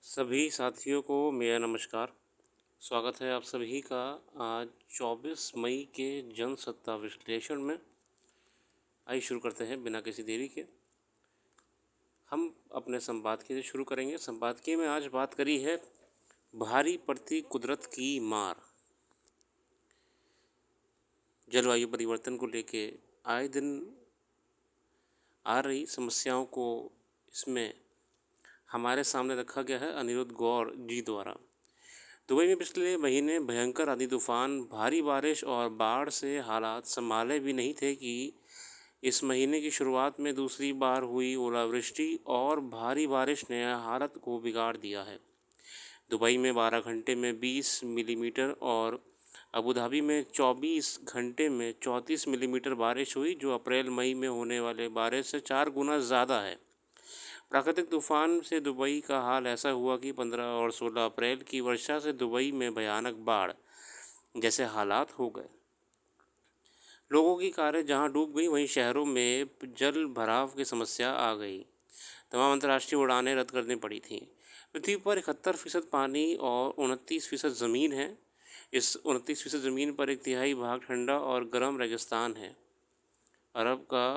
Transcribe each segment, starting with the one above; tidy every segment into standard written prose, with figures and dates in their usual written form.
सभी साथियों को मेरा नमस्कार। स्वागत है आप सभी का आज 24 मई के जनसत्ता विश्लेषण में। आइए शुरू करते हैं बिना किसी देरी के। हम अपने संपादकीय से शुरू करेंगे। संपादकीय में आज बात करी है भारी पड़ती कुदरत की मार। जलवायु परिवर्तन को लेके आए दिन आ रही समस्याओं को इसमें हमारे सामने रखा गया है अनिरुद्ध गौर जी द्वारा। दुबई में पिछले महीने भयंकर आंधी तूफान, भारी बारिश और बाढ़ से हालात संभाले भी नहीं थे कि इस महीने की शुरुआत में दूसरी बार हुई ओलावृष्टि और भारी बारिश ने हालत को बिगाड़ दिया है। दुबई में 12 घंटे में 20 मिलीमीटर और अबू धाबी में 24 घंटे में 34 मिलीमीटर बारिश हुई, जो अप्रैल मई में होने वाले बारिश से 4 गुना ज़्यादा है। प्राकृतिक तूफान से दुबई का हाल ऐसा हुआ कि 15 और 16 अप्रैल की वर्षा से दुबई में भयानक बाढ़ जैसे हालात हो गए। लोगों की कारें जहां डूब गई, वहीं शहरों में जल भराव की समस्या आ गई। तमाम अंतर्राष्ट्रीय उड़ानें रद्द करनी पड़ी थीं। पृथ्वी पर 71% पानी और 29% ज़मीन है। इस 29% ज़मीन पर एक तिहाई भाग ठंडा और गर्म रेगिस्तान है। अरब का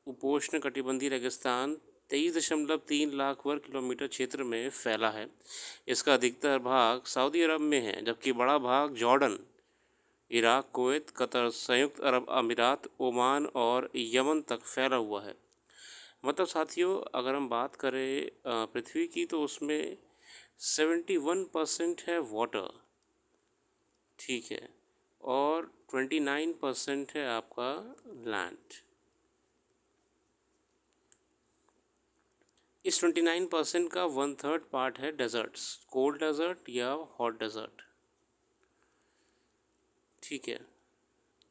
उपोष्ण कटिबंधीय रेगिस्तान 23.3 लाख वर्ग किलोमीटर क्षेत्र में फैला है। इसका अधिकतर भाग सऊदी अरब में है, जबकि बड़ा भाग जॉर्डन, इराक, कुवैत, कतर, संयुक्त अरब अमीरात, ओमान और यमन तक फैला हुआ है। मतलब साथियों, अगर हम बात करें पृथ्वी की, तो उसमें 71% है वाटर, ठीक है, और 29% है आपका लैंड। इस 29% का 1/3 पार्ट है डेजर्ट्स, कोल्ड डेजर्ट या हॉट डेजर्ट, ठीक है।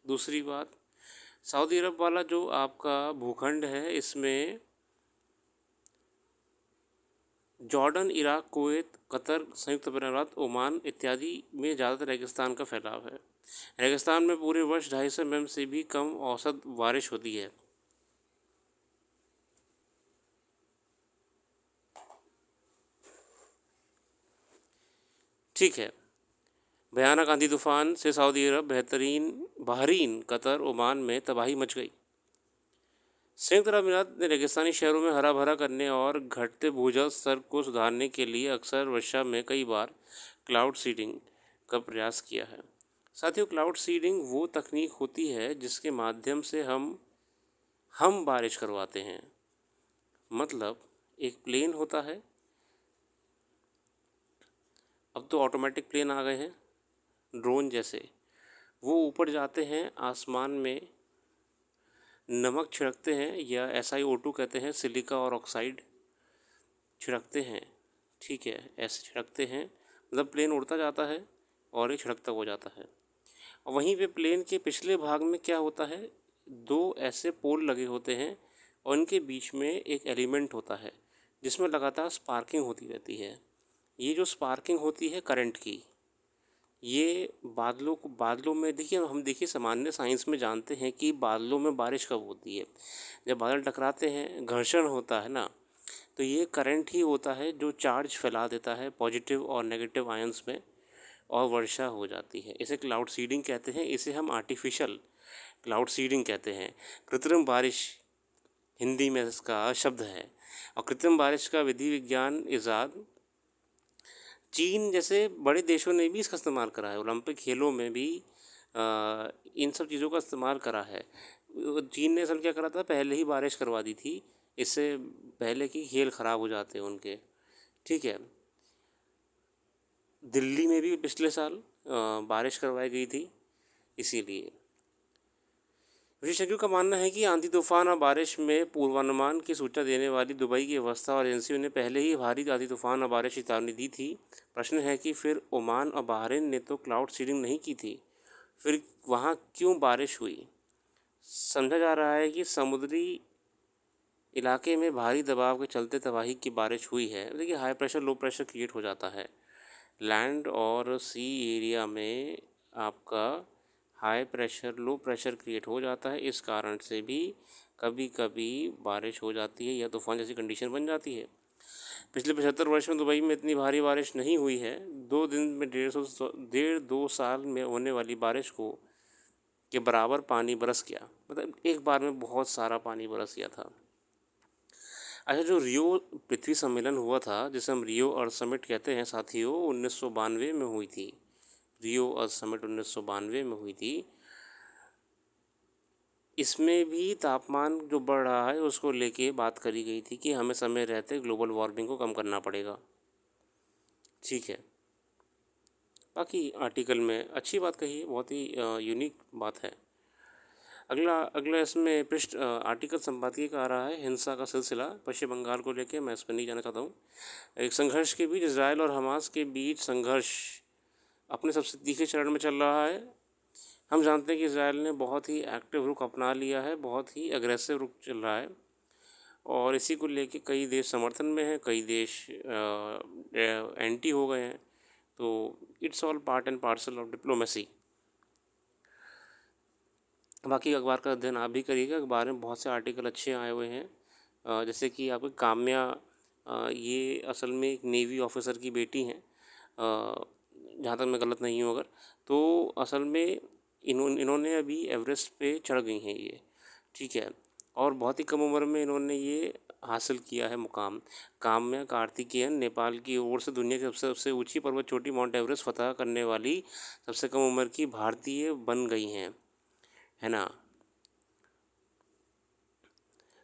दूसरी बात, सऊदी अरब वाला जो आपका भूखंड है, इसमें जॉर्डन, इराक, कुवैत, कतर, संयुक्त अरब अमीरात, ओमान इत्यादि में ज़्यादातर रेगिस्तान का फैलाव है। रेगिस्तान में पूरे वर्ष 250 mm से भी कम औसत बारिश होती है। ठीक है। भयानक आंधी तूफान से सऊदी अरब, बहरीन, कतर, ओमान में तबाही मच गई। संयुक्त अरब अमीरात ने रेगिस्तानी शहरों में हरा भरा करने और घटते भूजल स्तर को सुधारने के लिए अक्सर वर्षा में कई बार क्लाउड सीडिंग का प्रयास किया है। साथियों, क्लाउड सीडिंग वो तकनीक होती है जिसके माध्यम से हम बारिश करवाते हैं। मतलब एक प्लेन होता है, अब तो ऑटोमेटिक प्लेन आ गए हैं, ड्रोन जैसे, वो ऊपर जाते हैं आसमान में, नमक छिड़कते हैं या SiO2 कहते हैं, सिलिका और ऑक्साइड छिड़कते हैं, ठीक है, ऐसे छिड़कते हैं। मतलब प्लेन उड़ता जाता है और ये छिड़कता हो जाता है। और वहीं पे प्लेन के पिछले भाग में क्या होता है, दो ऐसे पोल लगे होते हैं और इनके बीच में एक एलिमेंट होता है जिसमें लगातार स्पार्किंग होती रहती है। ये जो स्पार्किंग होती है करंट की, ये बादलों में देखिए, हम देखिए सामान्य साइंस में जानते हैं कि बादलों में बारिश कब होती है, जब बादल टकराते हैं, घर्षण होता है ना, तो ये करंट ही होता है जो चार्ज फैला देता है पॉजिटिव और नेगेटिव आयंस में, और वर्षा हो जाती है। इसे क्लाउड सीडिंग कहते हैं। इसे हम आर्टिफिशियल क्लाउड सीडिंग कहते हैं। कृत्रिम बारिश हिंदी में इसका शब्द है। और कृत्रिम बारिश का विधि विज्ञान इजाद चीन जैसे बड़े देशों ने भी इसका इस्तेमाल करा है। ओलंपिक खेलों में भी इन सब चीज़ों का इस्तेमाल करा है। चीन ने असल क्या करा था, पहले ही बारिश करवा दी थी, इससे पहले कि खेल ख़राब हो जाते हैं उनके, ठीक है। दिल्ली में भी पिछले साल बारिश करवाई गई थी। इसीलिए विशेषज्ञों का मानना है कि आंधी तूफान और बारिश में पूर्वानुमान की सूचना देने वाली दुबई की अवस्था और एजेंसियों ने पहले ही भारी आंधी तूफान और बारिश की चेतावनी दी थी। प्रश्न है कि फिर ओमान और बहरीन ने तो क्लाउड सीडिंग नहीं की थी, फिर वहाँ क्यों बारिश हुई। समझा जा रहा है कि समुद्री इलाके में भारी दबाव के चलते तबाही की बारिश हुई है। देखिए, high pressure low pressure create हो जाता है लैंड और सी एरिया में, आपका high pressure low pressure create हो जाता है। इस कारण से भी कभी कभी बारिश हो जाती है या तूफान जैसी कंडीशन बन जाती है। पिछले 75 वर्ष में दुबई में इतनी भारी बारिश नहीं हुई है। 2 दिन में 1.5 साल में होने वाली बारिश को के बराबर पानी बरस गया। मतलब एक बार में बहुत सारा पानी बरस गया था। अच्छा, जो रियो पृथ्वी सम्मेलन हुआ था, जिसे हम रियो अर्थ समिट कहते हैं साथियों, 1992 में हुई थी। रियो अर्थ समिट 1992 में हुई थी। इसमें भी तापमान जो बढ़ रहा है उसको लेके बात करी गई थी कि हमें समय रहते ग्लोबल वार्मिंग को कम करना पड़ेगा। ठीक है, बाकी आर्टिकल में अच्छी बात कही है, बहुत ही यूनिक बात है। अगला अगला इसमें पृष्ठ आर्टिकल संपादकीय का आ रहा है, हिंसा का सिलसिला पश्चिम बंगाल को लेके। मैं इस पर नहीं जाना चाहता हूँ। एक संघर्ष के बीच, इजराइल और हमास के बीच संघर्ष अपने सबसे तीखे चरण में चल रहा है। हम जानते हैं कि इजराइल ने बहुत ही एक्टिव रुख अपना लिया है, बहुत ही अग्रेसिव रुख चल रहा है, और इसी को लेके कई देश समर्थन में हैं, कई देश एंटी हो गए हैं। तो it's all part and parcel of diplomacy. बाकी अखबार का अध्ययन आप भी करिएगा। अखबार में बहुत से आर्टिकल अच्छे आए हुए हैं। जैसे कि आपको काम्या, ये असल में एक नेवी ऑफिसर की बेटी हैं, जहाँ तक मैं गलत नहीं हूँ अगर, तो असल में इन्होंने अभी एवरेस्ट पे चढ़ गई हैं ये। ठीक है, और बहुत ही कम उम्र में इन्होंने ये हासिल किया है मुकाम। काम्या कार्तिकेयन नेपाल की ओर से दुनिया की सबसे ऊंची पर्वत चोटी माउंट एवरेस्ट फतह करने वाली सबसे कम उम्र की भारतीय बन गई हैं, है ना।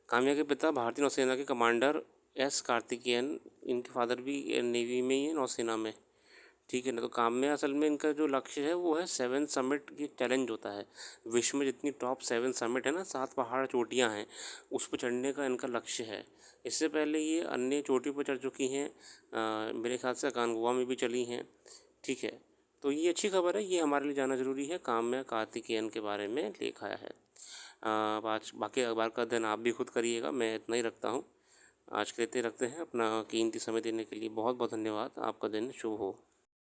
काम्या के पिता भारतीय नौसेना के कमांडर एस कार्तिकेयन, इनके फादर भी नेवी में ही है, नौसेना में। ठीक है ना। तो काम्या असल में इनका जो लक्ष्य है वो है 7 समिट की चैलेंज होता है। विश्व में जितनी टॉप 7 समिट है ना, 7 पहाड़ चोटियाँ हैं, उस पर चढ़ने का इनका लक्ष्य है। इससे पहले ये अन्य चोटी पर चढ़ चुकी हैं, मेरे ख्याल से अकानगुआ में भी चली हैं। ठीक है, तो ये अच्छी खबर है, ये हमारे लिए जानना ज़रूरी है। काम्या कार्तिकेयन के बारे में लिखा है। आज बाकी अखबार का अध्ययन आप भी खुद करिएगा, मैं इतना ही रखता हूँ। आज के लिए इतने रखते हैं। अपना कीमती समय देने के लिए बहुत बहुत धन्यवाद। आपका दिन शुभ हो।